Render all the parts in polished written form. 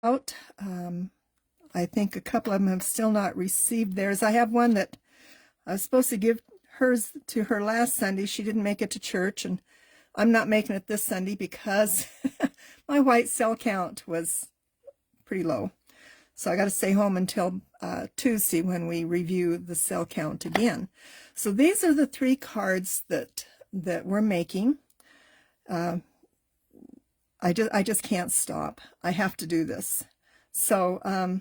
out. I think a couple of them have still not received theirs. I have one that I was supposed to give hers to her last Sunday. She didn't make it to church, and I'm not making it this Sunday because my white cell count was pretty low. So I got to stay home until Tuesday when we review the cell count again. So these are the 3 cards that we're making. I just can't stop. I have to do this. So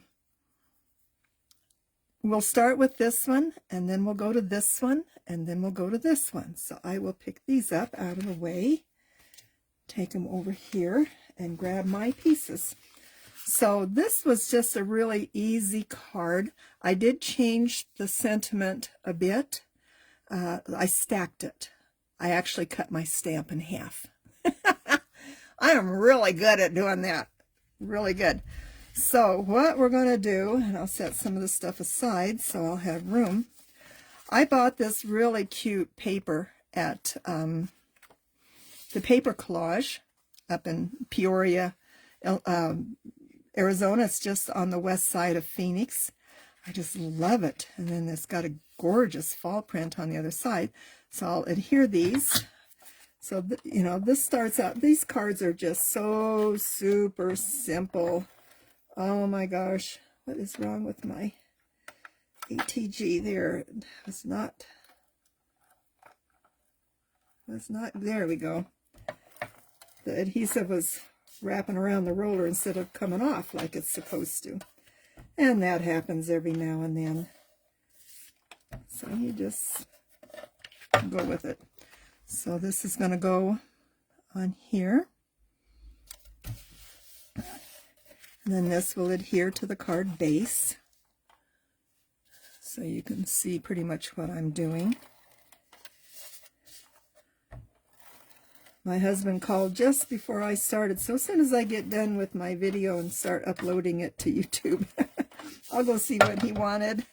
we'll start with this one, and then we'll go to this one, and then we'll go to this one. So I will pick these up out of the way, take them over here, and grab my pieces. So this was just a really easy card. I did change the sentiment a bit. I stacked it. I actually cut my stamp in half. I am really good at doing that. Really good. So what we're going to do, and I'll set some of this stuff aside so I'll have room. I bought this really cute paper at the Paper Collage up in Peoria, Arizona. It's just on the west side of Phoenix. I just love it. And then it's got a gorgeous fall print on the other side. So I'll adhere these. So, you know, this starts out, these cards are just so super simple. Oh my gosh, what is wrong with my ATG there? It was not, there we go. The adhesive was wrapping around the roller instead of coming off like it's supposed to. And that happens every now and then. So you just go with it. So this is going to go on here. And then this will adhere to the card base. So you can see pretty much what I'm doing. My husband called just before I started. So as soon as I get done with my video and start uploading it to YouTube, I'll go see what he wanted.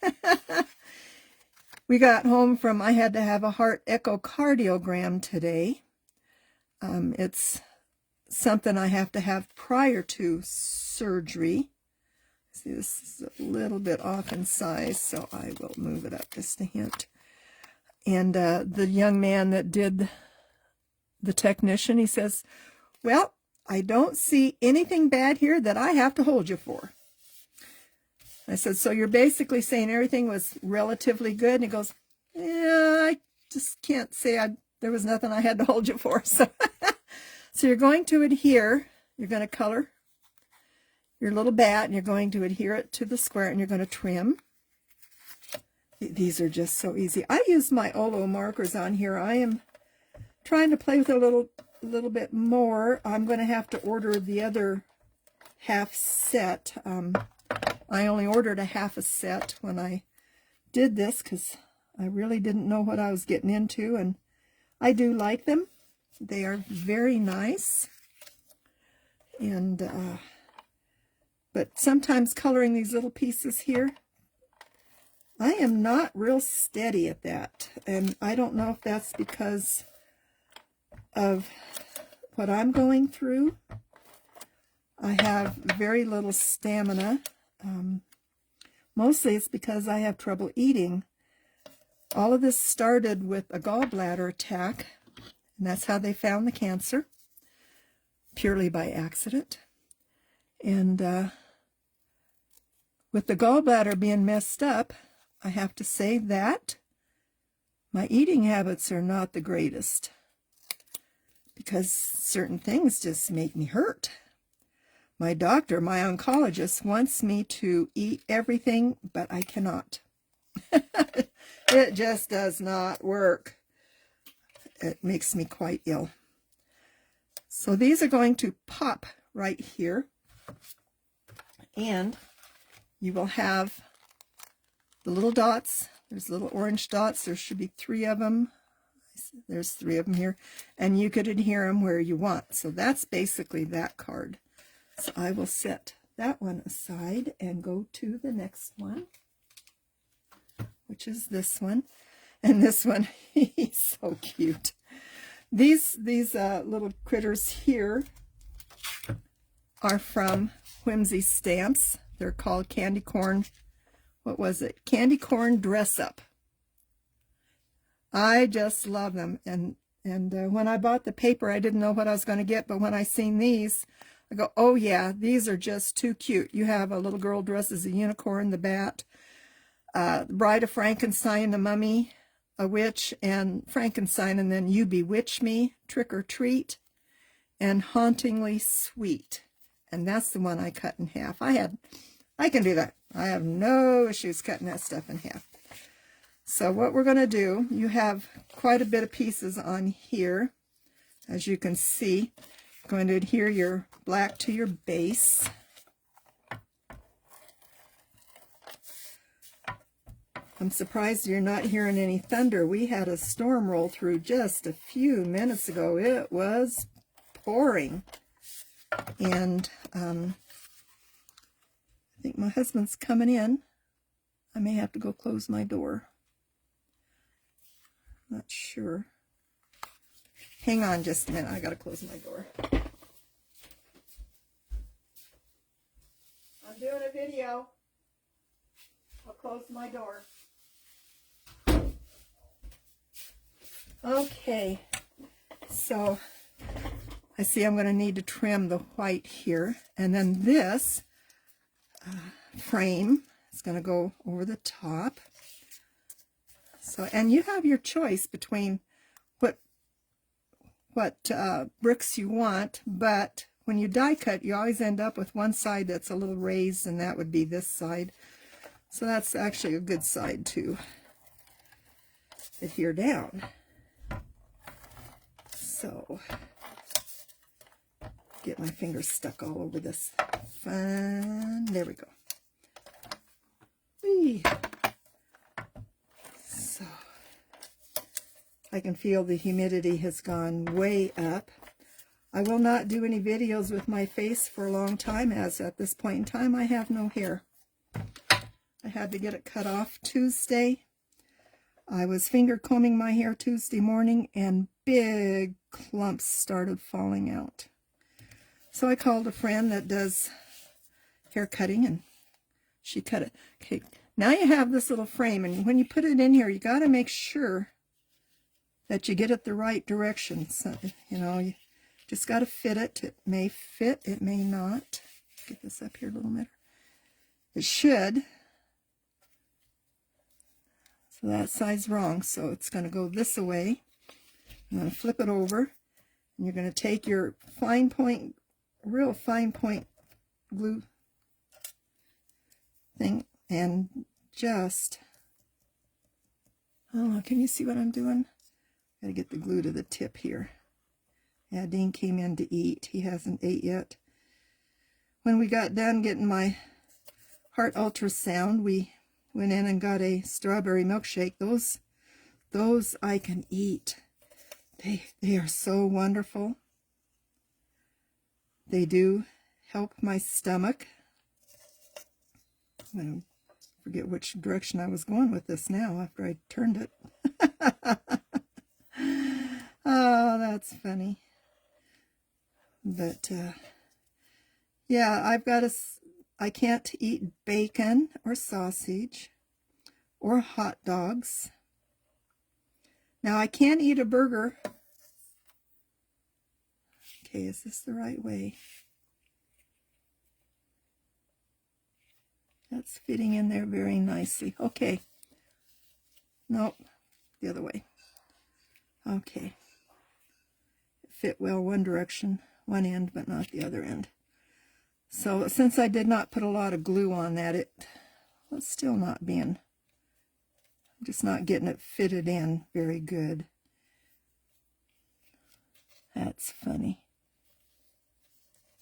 We got home from, I had to have a heart echocardiogram today. It's something I have to have prior to surgery. See, this is a little bit off in size, so I will move it up just a hint. And the young man that did, the technician, he says, well, I don't see anything bad here that I have to hold you for. I said, so you're basically saying everything was relatively good? And he goes, yeah, I just can't say there was nothing I had to hold you for. So, so you're going to adhere, you're going to color your little bat, and you're going to adhere it to the square, and you're going to trim. These are just so easy. I use my Olo markers on here. I am trying to play with it a little bit more. I'm going to have to order the other half set. I only ordered a half a set when I did this because I really didn't know what I was getting into, and I do like them. They are very nice. And but sometimes coloring these little pieces here, I am not real steady at that. And I don't know if that's because of what I'm going through. I have very little stamina. Mostly it's because I have trouble eating. All of this started with a gallbladder attack, and that's how they found the cancer, purely by accident. And with the gallbladder being messed up, I have to say that my eating habits are not the greatest, because certain things just make me hurt. My doctor, my oncologist, wants me to eat everything, but I cannot. It just does not work. It makes me quite ill. So these are going to pop right here. And you will have the little dots. There's little orange dots. There should be 3 of them. There's 3 of them here. And you could adhere them where you want. So that's basically that card. So I will set that one aside and go to the next one, which is this one. And this one, he's so cute. These little critters here are from Whimsy stamps. They're called candy corn, what was it? Candy corn dress up. I just love them. And when I bought the paper, I didn't know what I was going to get, but when I seen these, I go, oh yeah, these are just too cute. You have a little girl dressed as a unicorn, the bat, the Bride of Frankenstein, the mummy, a witch, and Frankenstein, and then You Bewitch Me, Trick or Treat, and Hauntingly Sweet. And that's the one I cut in half. I can do that. I have no issues cutting that stuff in half. So what we're going to do, you have quite a bit of pieces on here. As you can see, I'm going to adhere your black to your base. I'm surprised you're not hearing any thunder. We had a storm roll through just a few minutes ago. It was pouring. And I think my husband's coming in. I may have to go close my door. Not sure. Hang on just a minute. I got to close my door. I'm doing a video. I'll close my door. Okay. So I see I'm going to need to trim the white here. And then this frame is going to go over the top. So, and you have your choice between what bricks you want, but when you die cut, you always end up with one side that's a little raised, and that would be this side. So that's actually a good side to adhere down. So, get my fingers stuck all over this. Fun. There we go. Whee. So, I can feel the humidity has gone way up. I will not do any videos with my face for a long time, as at this point in time I have no hair. I had to get it cut off Tuesday. I was finger combing my hair Tuesday morning and big clumps started falling out. So I called a friend that does hair cutting and she cut it. Okay, now you have this little frame, and when you put it in here, you got to make sure that you get it the right direction. So, you know, you just got to fit it. It may fit, it may not. Get this up here a little bit. It should. So that side's wrong, so it's going to go this way. I'm going to flip it over, and you're going to take your fine point, real fine point glue thing, and just, oh, can you see what I'm doing? Got to get the glue to the tip here. Yeah, Dean came in to eat. He hasn't ate yet. When we got done getting my heart ultrasound, we went in and got a strawberry milkshake. Those I can eat. They are so wonderful. They do help my stomach. I'm going to forget which direction I was going with this now after I turned it. Oh, that's funny. But, yeah, I can't eat bacon or sausage or hot dogs. Now, I can eat a burger. Okay, is this the right way? That's fitting in there very nicely. Okay. Nope, the other way. Okay. It fit well one direction, one end, but not the other end. So since I did not put a lot of glue on that, it's still not being, I'm just not getting it fitted in very good. That's funny.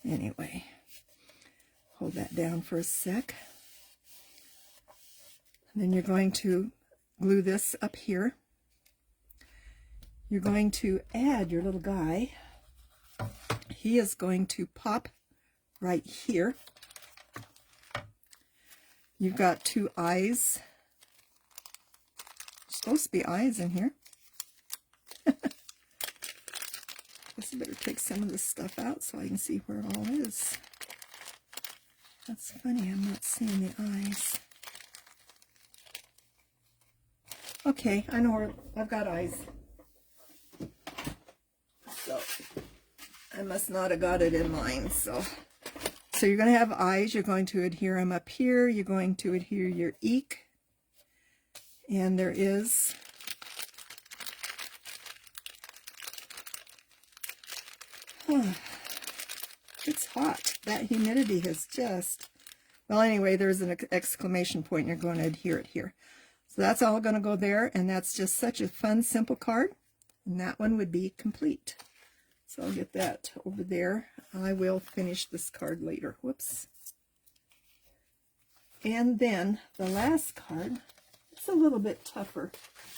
Anyway, hold that down for a sec. And then you're going to glue this up here. You're going to add your little guy. He is going to pop right here. You've got two eyes. There's supposed to be eyes in here. Guess I better take some of this stuff out so I can see where it all is. That's funny, I'm not seeing the eyes. Okay, I know where I've got eyes. So I must not have got it in mine. So you're going to have eyes. You're going to adhere them up here. You're going to adhere your eek. And there is it's hot. That humidity has just, well, anyway, there's an exclamation point, and you're going to adhere it here. So that's all going to go there, and that's just such a fun, simple card. And that one would be complete. So I'll get that over there. I will finish this card later. Whoops. And then the last card, it's a little bit tougher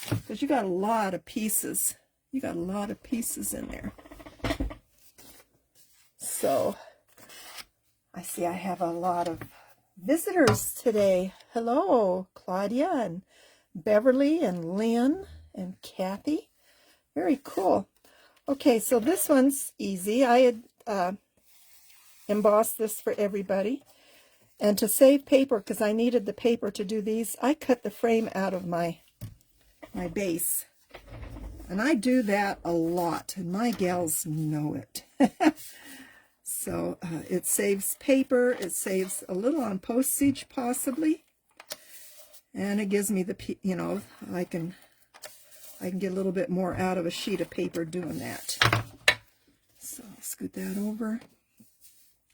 because you got a lot of pieces. You got a lot of pieces in there. So I see I have a lot of visitors today. Hello, Claudia and Beverly and Lynn and Kathy. Very cool. Okay, so this one's easy. I had embossed this for everybody. And to save paper, because I needed the paper to do these, I cut the frame out of my base. And I do that a lot, and my gals know it. So it saves paper, it saves a little on postage possibly, and it gives me the, you know, I can get a little bit more out of a sheet of paper doing that. So I'll scoot that over.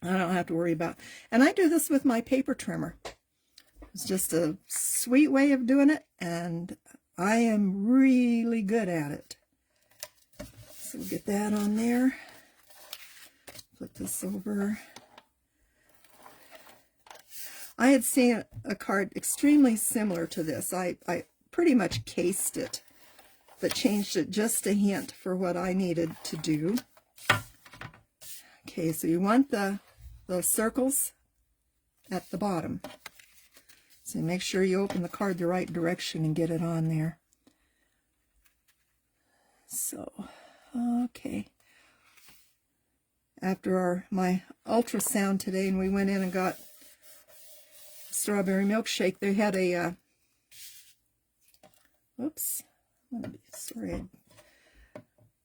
I don't have to worry about, and I do this with my paper trimmer. It's just a sweet way of doing it, and I am really good at it. So we'll get that on there. Flip this over. I had seen a card extremely similar to this. I pretty much cased it, but changed it just a hint for what I needed to do. Okay, so you want the circles at the bottom. So make sure you open the card the right direction and get it on there. So, okay. After my ultrasound today, and we went in and got strawberry milkshake, they had a, whoops, sorry,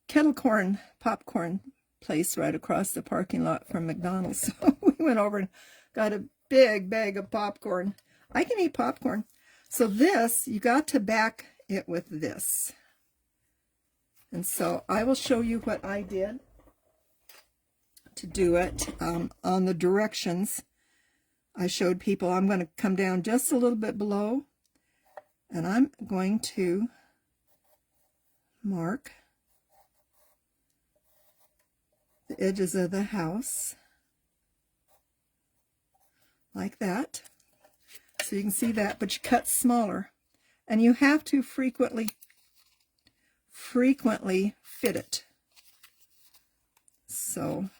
kettle corn, popcorn place right across the parking lot from McDonald's. So we went over and got a big bag of popcorn. I can eat popcorn. So this, you got to back it with this. And so I will show you what I did to do it. On the directions, I showed people I'm going to come down just a little bit below, and I'm going to mark the edges of the house like that. So you can see that, but you cut smaller, and you have to frequently fit it. So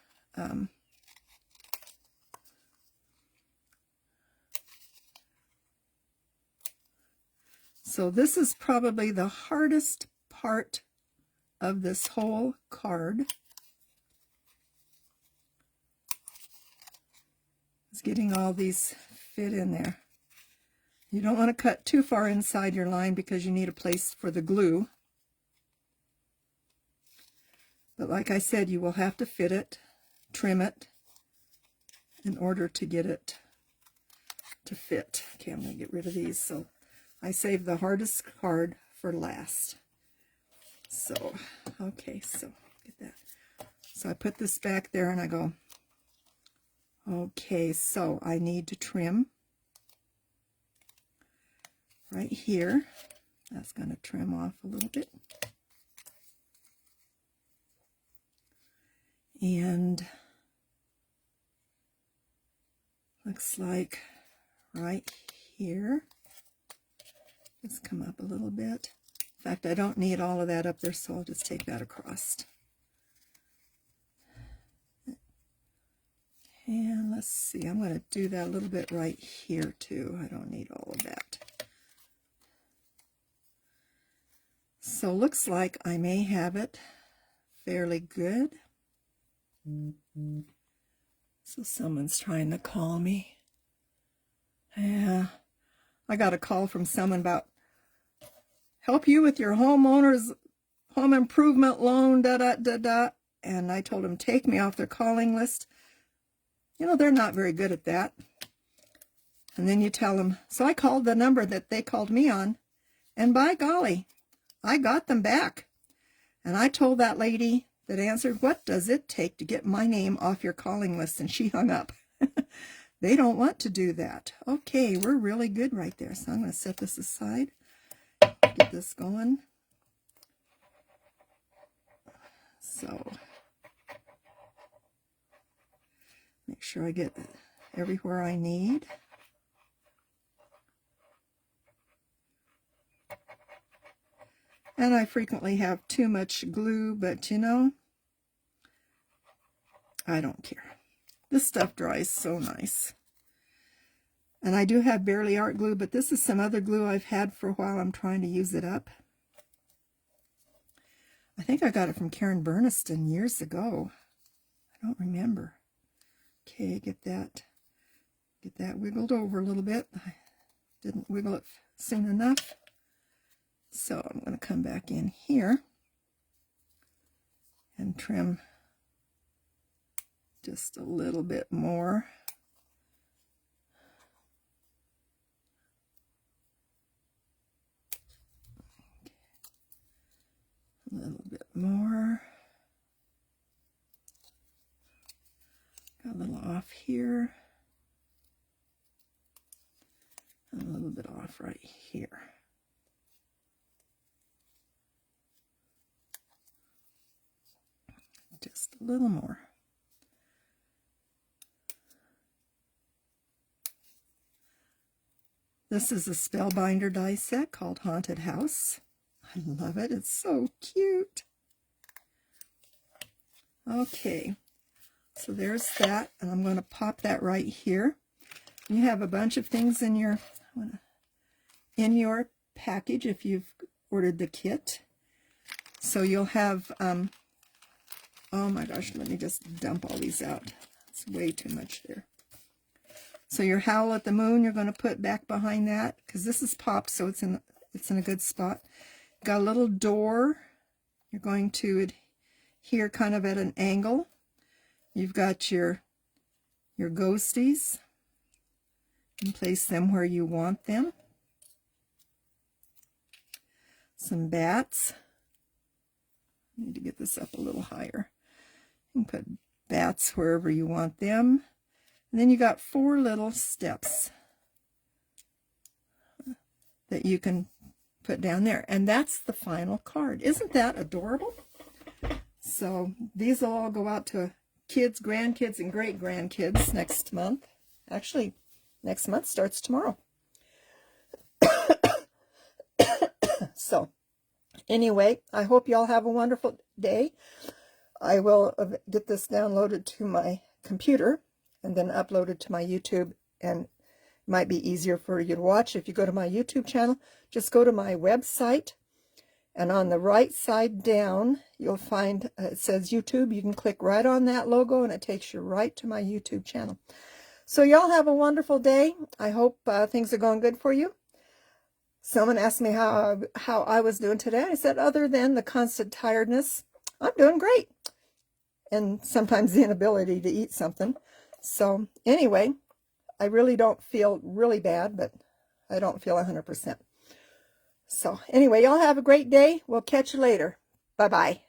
so this is probably the hardest part of this whole card. Is getting all these fit in there. You don't want to cut too far inside your line because you need a place for the glue. But like I said, you will have to fit it, trim it, in order to get it to fit. Okay, I'm going to get rid of these. So I saved the hardest card for last. So, okay, so get that. So I put this back there and I go, okay, so I need to trim right here. That's going to trim off a little bit. And looks like right here, let's come up a little bit. In fact, I don't need all of that up there, so I'll just take that across. And let's see, I'm going to do that a little bit right here too. I don't need all of that. So looks like I may have it fairly good. So someone's trying to call me. Yeah, I got a call from someone about help you with your homeowner's home improvement loan, da-da-da-da. And I told them, take me off their calling list. You know, they're not very good at that. And then you tell them. So I called the number that they called me on. And by golly, I got them back. And I told that lady that answered, what does it take to get my name off your calling list? And she hung up. They don't want to do that. Okay, we're really good right there. So I'm going to set this aside. Get this going. So make sure I get everywhere I need. And I frequently have too much glue, but you know, I don't care. This stuff dries so nice. And I do have Barely Art glue, but this is some other glue I've had for a while. I'm trying to use it up. I think I got it from Karen Burniston years ago. I don't remember. Okay, get that wiggled over a little bit. I didn't wiggle it soon enough. So I'm going to come back in here and trim just a little bit more. A little bit more. Got a little off here. And a little bit off right here. Just a little more. This is a Spellbinder die set called Haunted House. I love it. It's so cute. Okay, so there's that, and I'm going to pop that right here. You have a bunch of things in your package if you've ordered the kit. So you'll have, oh my gosh, let me just dump all these out. It's way too much there. So your Howl at the Moon, you're going to put back behind that, because this is popped, so it's in a good spot. Got a little door. You're going to adhere kind of at an angle. You've got your ghosties. And place them where you want them. Some bats. I need to get this up a little higher. You can put bats wherever you want them. And then you got 4 little steps that you can put down there. And that's the final card. Isn't that adorable? So these will all go out to kids, grandkids, and great-grandkids next month. Actually, next month starts tomorrow. So anyway, I hope y'all have a wonderful day. I will get this downloaded to my computer and then uploaded to my YouTube, and it might be easier for you to watch. If you go to my YouTube channel, just go to my website, and on the right side down, you'll find it says YouTube. You can click right on that logo, and it takes you right to my YouTube channel. So y'all have a wonderful day. I hope things are going good for you. Someone asked me how I was doing today. I said, other than the constant tiredness, I'm doing great. And sometimes the inability to eat something. So anyway, I really don't feel really bad, but I don't feel 100%. So anyway, y'all have a great day. We'll catch you later. Bye-bye.